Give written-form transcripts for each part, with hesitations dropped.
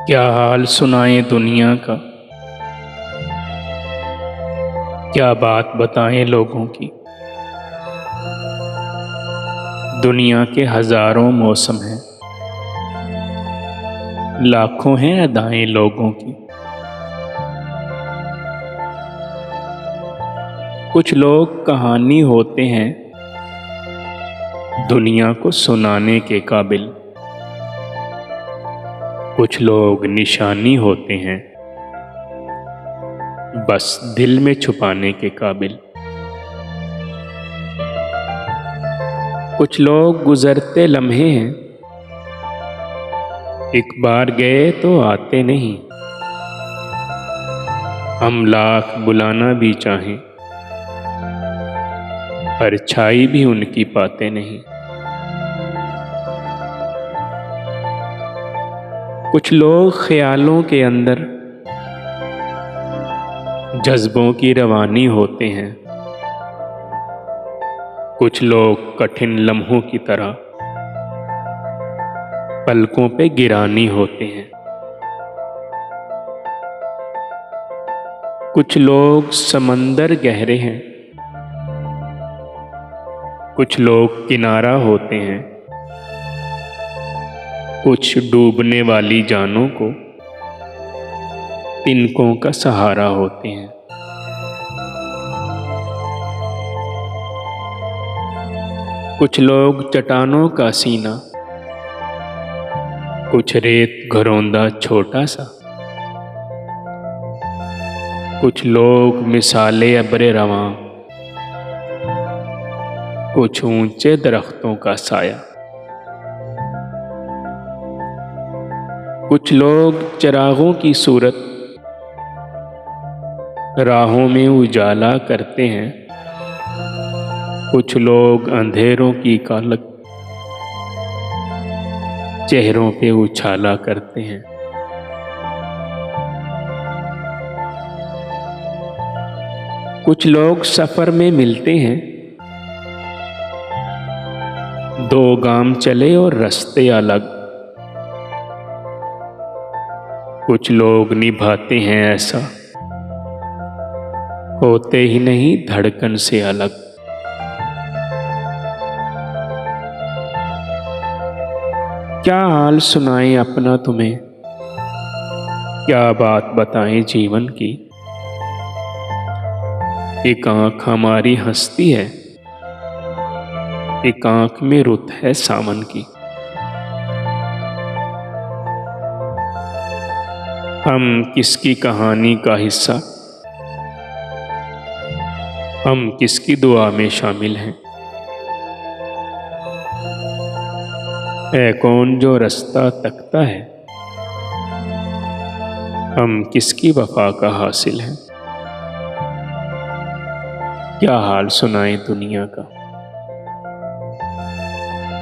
क्या हाल सुनाएं दुनिया का। क्या बात बताएं लोगों की। दुनिया के हजारों मौसम हैं, लाखों हैं अदाएं लोगों की। कुछ लोग कहानी होते हैं दुनिया को सुनाने के काबिल, कुछ लोग निशानी होते हैं बस दिल में छुपाने के काबिल। कुछ लोग गुजरते लम्हे हैं, एक बार गए तो आते नहीं। हम लाख बुलाना भी चाहें, परछाई भी उनकी पाते नहीं। कुछ लोग ख्यालों के अंदर जज्बों की रवानी होते हैं, कुछ लोग कठिन लम्हों की तरह पलकों पे गिरानी होते हैं। कुछ लोग समंदर गहरे हैं, कुछ लोग किनारा होते हैं, कुछ डूबने वाली जानों को तिनकों का सहारा होते हैं। कुछ लोग चट्टानों का सीना, कुछ रेत घरौंदा छोटा सा। कुछ लोग मिसाले अब्रे रवां, कुछ ऊंचे दरख्तों का साया। कुछ लोग चिरागों की सूरत राहों में उजाला करते हैं, कुछ लोग अंधेरों की कालक चेहरों पे उछाला करते हैं। कुछ लोग सफर में मिलते हैं, दो गाम चले और रास्ते अलग। कुछ लोग निभाते हैं ऐसा, होते ही नहीं धड़कन से अलग। क्या हाल सुनाएं अपना तुम्हें, क्या बात बताएं जीवन की। एक आंख हमारी हंसती है, एक आंख में रुत है सावन की। हम किसकी कहानी का हिस्सा, हम किसकी दुआ में शामिल हैं। है कौन जो रास्ता तकता है, हम किसकी वफा का हासिल हैं। क्या हाल सुनाएं दुनिया का,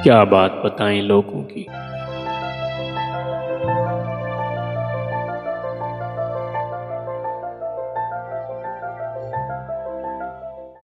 क्या बात बताएं लोगों की।